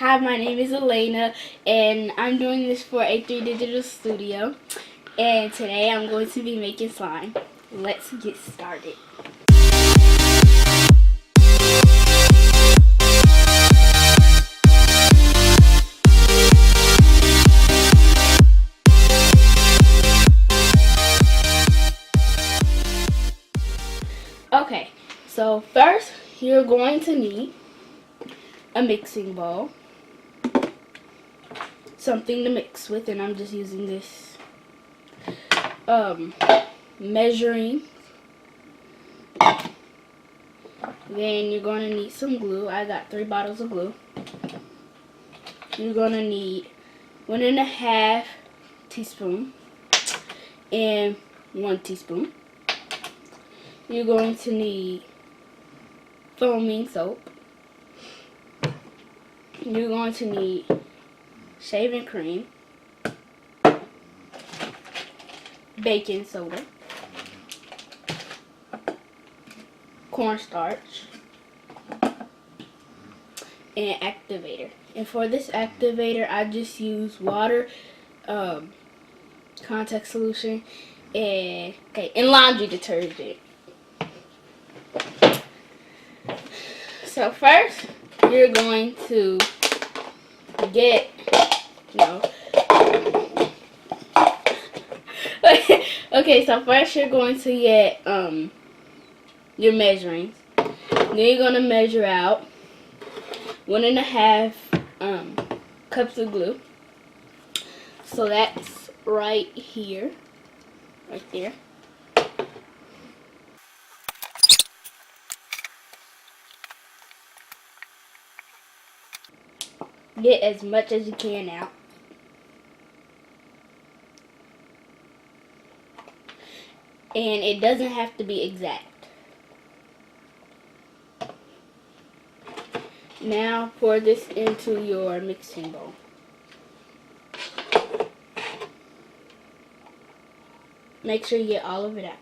Hi, my name is Alayna, and I'm doing this for A3 Digital Studio. And today I'm going to be making slime. Let's get started. Okay, so first you're going to need a mixing bowl, something to mix with, and I'm just using this measuring. Then you're going to need some glue. I got 3 bottles of glue. You're going to need 1.5 teaspoon and 1 teaspoon. You're going to need foaming soap. You're going to need shaving cream, baking soda, cornstarch, and activator. And for this activator, I just use water, contact solution, and laundry detergent. So first, you're going to get okay, so first you're going to get your measurings. Then you're going to measure out 1.5 cups of glue. So that's right here, right there. Get as much as you can out. And it doesn't have to be exact. Now pour this into your mixing bowl. Make sure you get all of it out.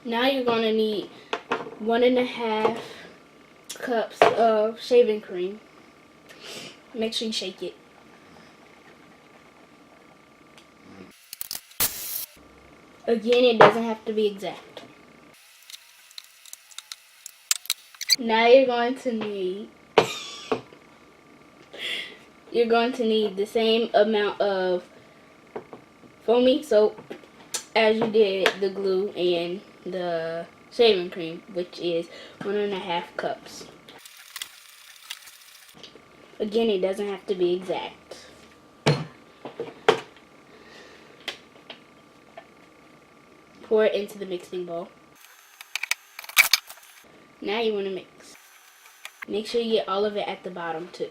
Now you're going to need 1.5 cups of shaving cream. Make sure you shake it. Again, it doesn't have to be exact. Now you're going to need the same amount of foaming soap as you did the glue and the shaving cream, which is 1.5 cups. Again, it doesn't have to be exact. Pour it into the mixing bowl. Now you want to mix. Make sure you get all of it at the bottom too.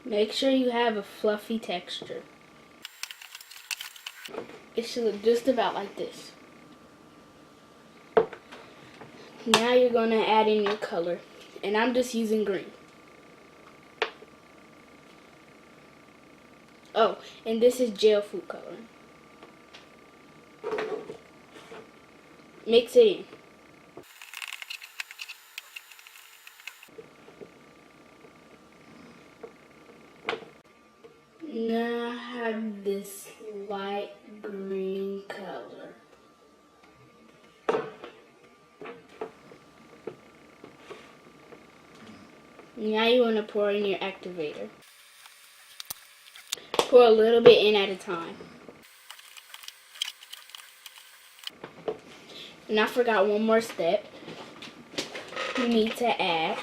Make sure you have a fluffy texture. It should look just about like this. Now you're going to add in your color, and I'm just using green. Oh, and this is gel food coloring. Mix it in. Now I have this light green color. Now you want to pour in your activator. Pour a little bit in at a time. And I forgot one more step. You need to add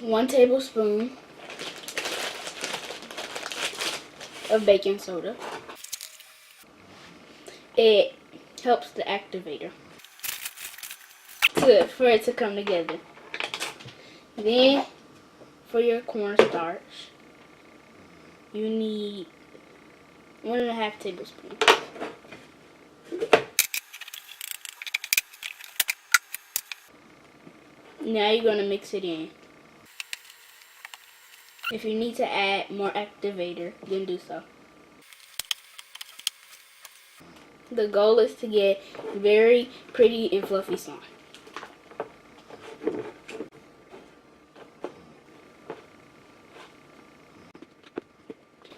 1 tablespoon of baking soda. It helps the activator for it to come together. Then for your cornstarch, you need 1.5 tablespoons. Now you're going to mix it in. If you need to add more activator, then do so. The goal is to get very pretty and fluffy slime.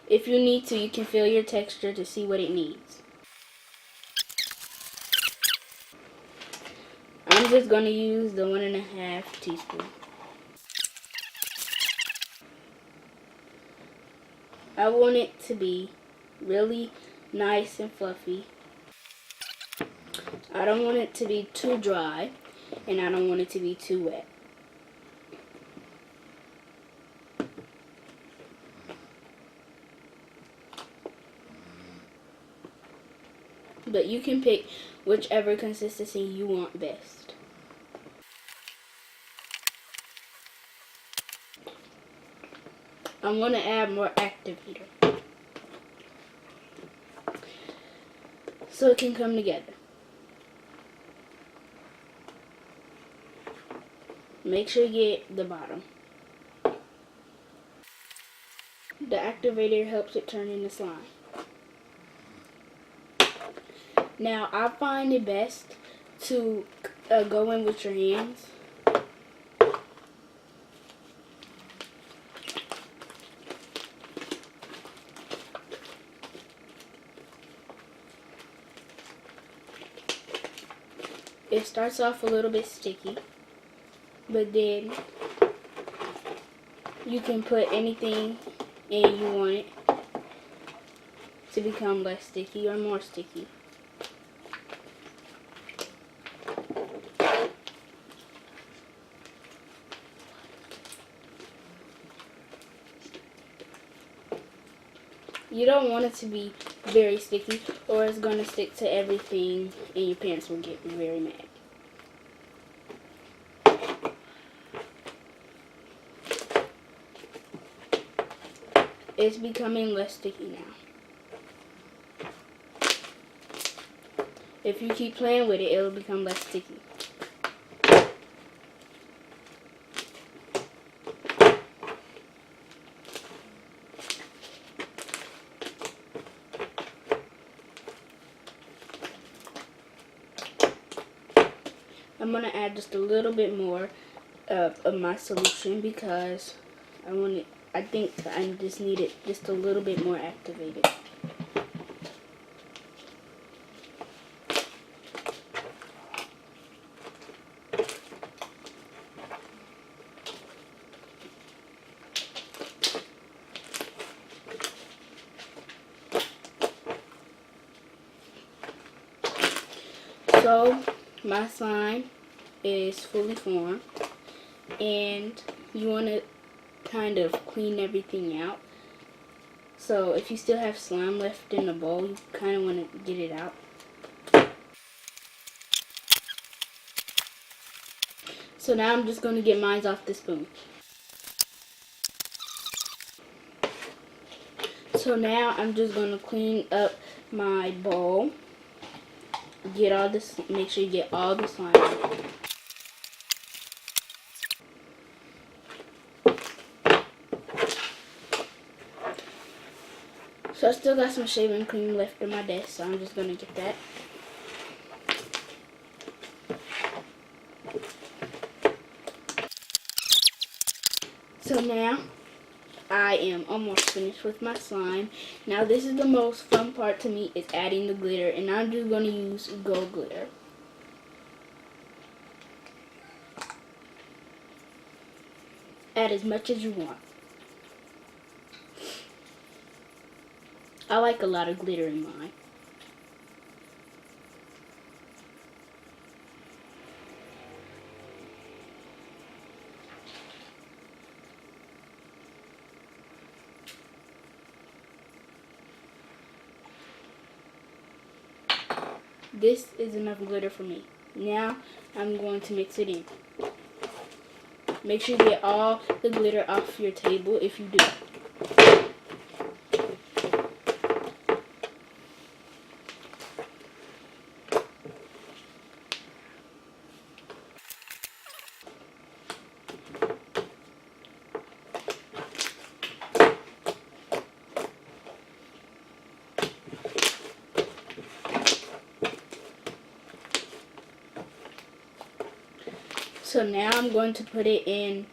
If you need to, you can feel your texture to see what it needs. I'm just going to use the 1.5 teaspoon. I want it to be really nice and fluffy. I don't want it to be too dry, and I don't want it to be too wet. But you can pick whichever consistency you want best. I'm going to add more activator so it can come together. Make sure you get the bottom. The activator helps it turn into slime. Now, I find it best to go in with your hands. It starts off a little bit sticky, but then you can put anything in you want it to become less sticky or more sticky. You don't want it to be very sticky, or it's going to stick to everything and your parents will get very mad. It's becoming less sticky now. If you keep playing with it, it'll become less sticky. I'm going to add just a little bit more of my solution because I think I just need it just a little bit more activated. So my slime is fully formed, and you want to kind of clean everything out. So if you still have slime left in the bowl, you kind of want to get it out. So now I'm just going to get mine off the spoon. So now I'm just going to clean up my bowl. Get all this, make sure you get all the slime out. So I still got some shaving cream left in my desk, so I'm just going to get that. So now I am almost finished with my slime. Now this is the most fun part to me, is adding the glitter, and I'm just going to use gold glitter. Add as much as you want. I like a lot of glitter in mine. This is enough glitter for me. Now I'm going to mix it in. Make sure you get all the glitter off your table if you do. So now I'm going to put it in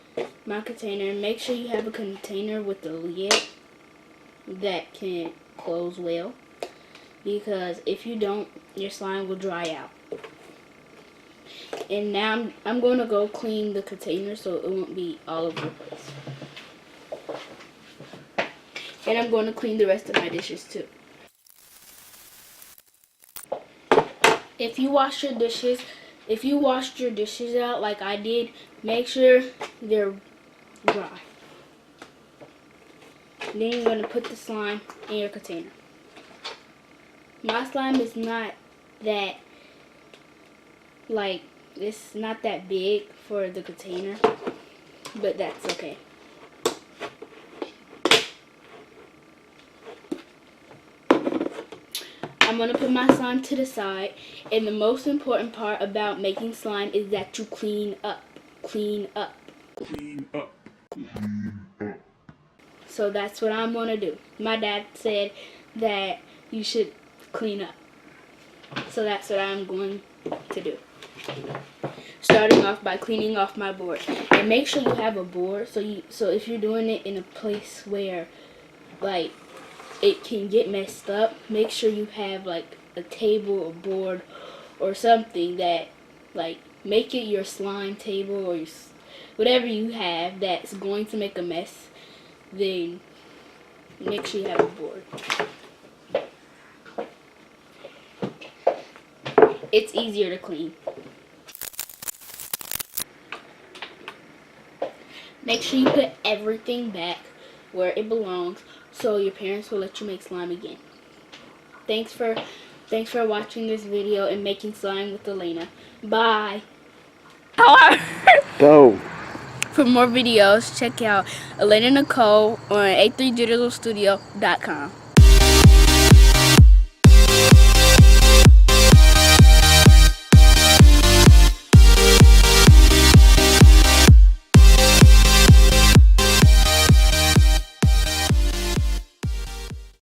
my container. Make sure you have a container with a lid that can close well, because if you don't, your slime will dry out. And now I'm going to go clean the container so it won't be all over the place. And I'm going to clean the rest of my dishes too. If you washed your dishes out like I did, make sure they're dry. Then you're going to put the slime in your container. My slime is not that, like, it's not that big for the container, but that's okay. I'm going to put my slime to the side, and the most important part about making slime is that you clean up. Clean up. Clean up. Clean up. So that's what I'm going to do. My dad said that you should clean up. So that's what I'm going to do. Starting off by cleaning off my board. And make sure you have a board so if you're doing it in a place where like it can get messed up, make sure you have like a table or board or something that, like, make it your slime table or whatever you have that's going to make a mess. Then make sure you have a board. It's easier to clean. Make sure you put everything back where it belongs so your parents will let you make slime again. Thanks for watching this video and making slime with Alayna. Bye. Go. For more videos, check out Alayna Nichole on a3digitalstudio.com.